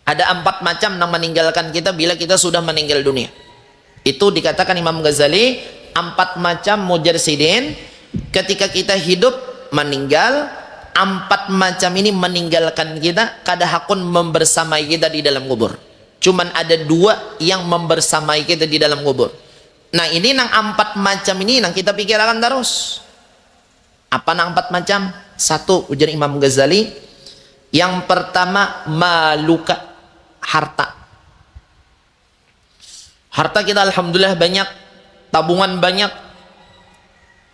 Ada 4 macam yang meninggalkan kita bila kita sudah meninggal dunia. Itu dikatakan Imam Ghazali, 4 macam mujarsidin ketika kita hidup meninggal, 4 macam ini meninggalkan kita, kada hakun membersamai kita di dalam kubur. Cuman ada 2 yang membersamai kita di dalam kubur. Nah ini nang 4 macam ini nang kita pikirkan terus. Apa nang 4 macam? 1, ujar Imam Ghazali, yang pertama maluka, harta. Harta kita alhamdulillah banyak, tabungan banyak,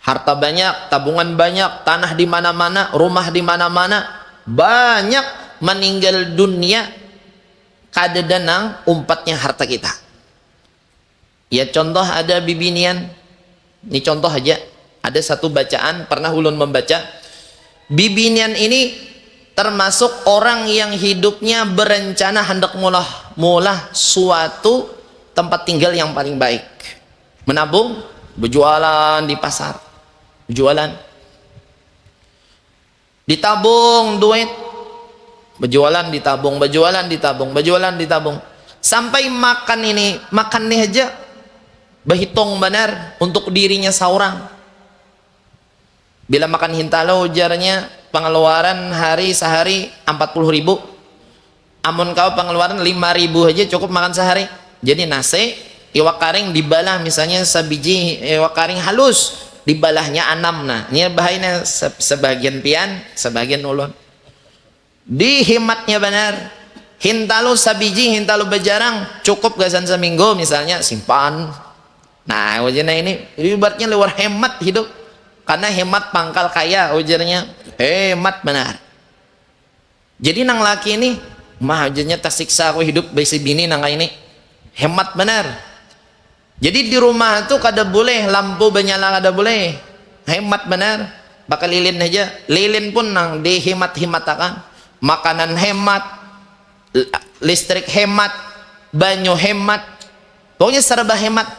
harta banyak, tabungan banyak, tanah di mana-mana, rumah di mana-mana, banyak. Meninggal dunia kada danang umpatnya harta kita. Ya contoh ada bibinian, ini contoh aja. Ada satu bacaan pernah ulun membaca, bibinian ini termasuk orang yang hidupnya berencana hendak mulah suatu tempat tinggal yang paling baik. Menabung, berjualan di pasar, berjualan, ditabung duit, berjualan ditabung, berjualan ditabung, berjualan ditabung, sampai makan nih aja berhitung benar untuk dirinya seorang. Bila makan hintalo ujarnya pengeluaran sehari 40.000, amun kau pengeluaran 5.000 aja cukup makan sehari. Jadi nasi iwak karing dibalah, misalnya sebiji iwak karing halus dibalahnya 6. Nah ini bahayanya, sebagian pian sebagian ulun dihematnya benar. Hintalo sabiji, hintalo bejarang cukup gasan seminggu misalnya, simpan. Nah ujarnya ini ibaratnya luar hemat hidup, karena hemat pangkal kaya ujarnya, hemat benar. Jadi nang laki ini mah ajarnya tersiksa aku hidup besi bini nang ini, hemat benar. Jadi di rumah itu kada boleh lampu menyala, kada boleh, hemat benar. Bakal lilin aja, lilin pun nang dihemat-hematakan. Makanan hemat, listrik hemat, banyu hemat, pokoknya serba hemat.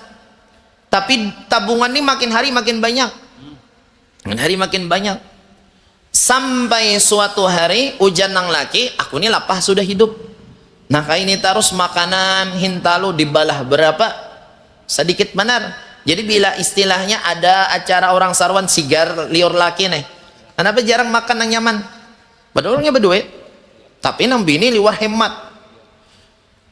Tapi tabungan ini makin hari makin banyak, makin hari makin banyak, sampai suatu hari ujan nang laki, aku ini lapah sudah hidup. Nah kayak ini terus makanan hintalo dibalah berapa sedikit benar. Jadi bila istilahnya ada acara orang sarwan sigar liur laki nih, kenapa jarang makan yang nyaman, padahal orangnya berduit, tapi nang bini liwar hemat.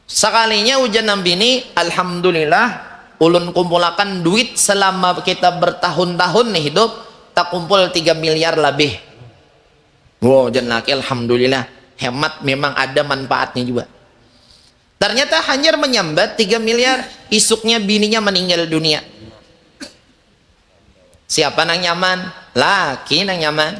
Sekalinya ujan nang bini, alhamdulillah ulun kumpulakan duit selama kita bertahun-tahun nih hidup, tak kumpul 3 miliar lebih. Wow, jangan laki alhamdulillah hemat, memang ada manfaatnya juga. Ternyata hanyar menyambat 3 miliar, isuknya bininya meninggal dunia. Siapa nang nyaman? Laki nang nyaman.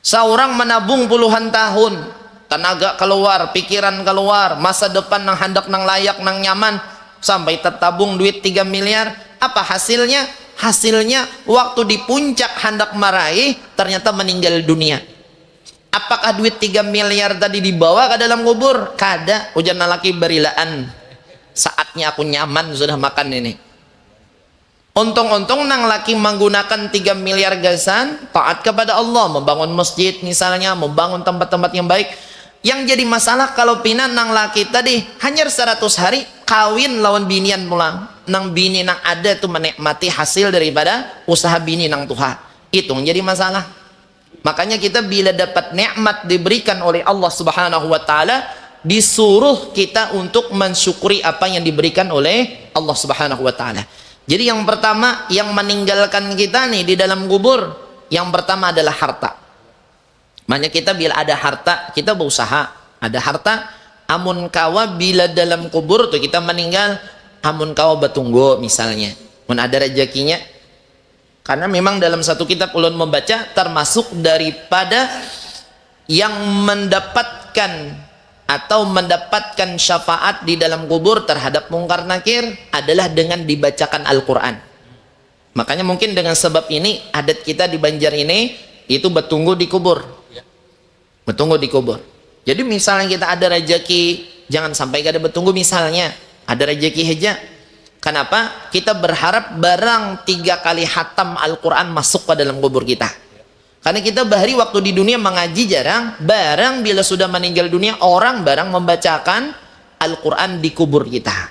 Seorang menabung puluhan tahun, tenaga keluar, pikiran keluar, masa depan nang hendak nang layak nang nyaman, sampai tertabung duit 3 miliar. Apa hasilnya? Hasilnya waktu di puncak hendak meraih ternyata meninggal dunia. Apakah duit 3 miliar tadi dibawa ke dalam kubur? Kada. Ujar laki berilaan, saatnya aku nyaman sudah makan ini. Untung-untung nang laki menggunakan 3 miliar gasan taat kepada Allah, membangun masjid misalnya, membangun tempat-tempat yang baik. Yang jadi masalah kalau pinan nang laki tadi hanya 100 hari kawin lawan binian pulang, nang bini nang ada tuh menikmati hasil daripada usaha bini nang tuha, itu menjadi masalah. Makanya kita bila dapat nikmat diberikan oleh Allah Subhanahu wa taala, disuruh kita untuk mensyukuri apa yang diberikan oleh Allah Subhanahu wa taala. Jadi yang pertama yang meninggalkan kita nih di dalam kubur, yang pertama adalah harta. Makanya kita bila ada harta, kita berusaha ada harta, amun kawa bila dalam kubur tuh kita meninggal, amun kawa betunggu misalnya, mun ada rezekinya. Karena memang dalam satu kitab ulun membaca, termasuk daripada yang mendapatkan atau mendapatkan syafaat di dalam kubur terhadap mungkar nakir adalah dengan dibacakan Al-Quran. Makanya mungkin dengan sebab ini adat kita di Banjar ini itu bertunggu di kubur, bertunggu di kubur. Jadi misalnya kita ada rezeki, jangan sampai kada bertunggu. Misalnya ada rezeki aja, kenapa? Kita berharap barang 3 kali hatam Al-Quran masuk ke dalam kubur kita. Karena kita bahari waktu di dunia mengaji jarang, barang bila sudah meninggal dunia orang barang membacakan Al-Quran di kubur kita.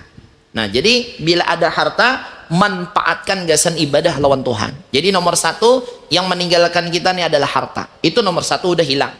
Nah, jadi bila ada harta, manfaatkan gasan ibadah lawan Tuhan. Jadi nomor satu yang meninggalkan kita ini adalah harta. Itu nomor satu udah hilang.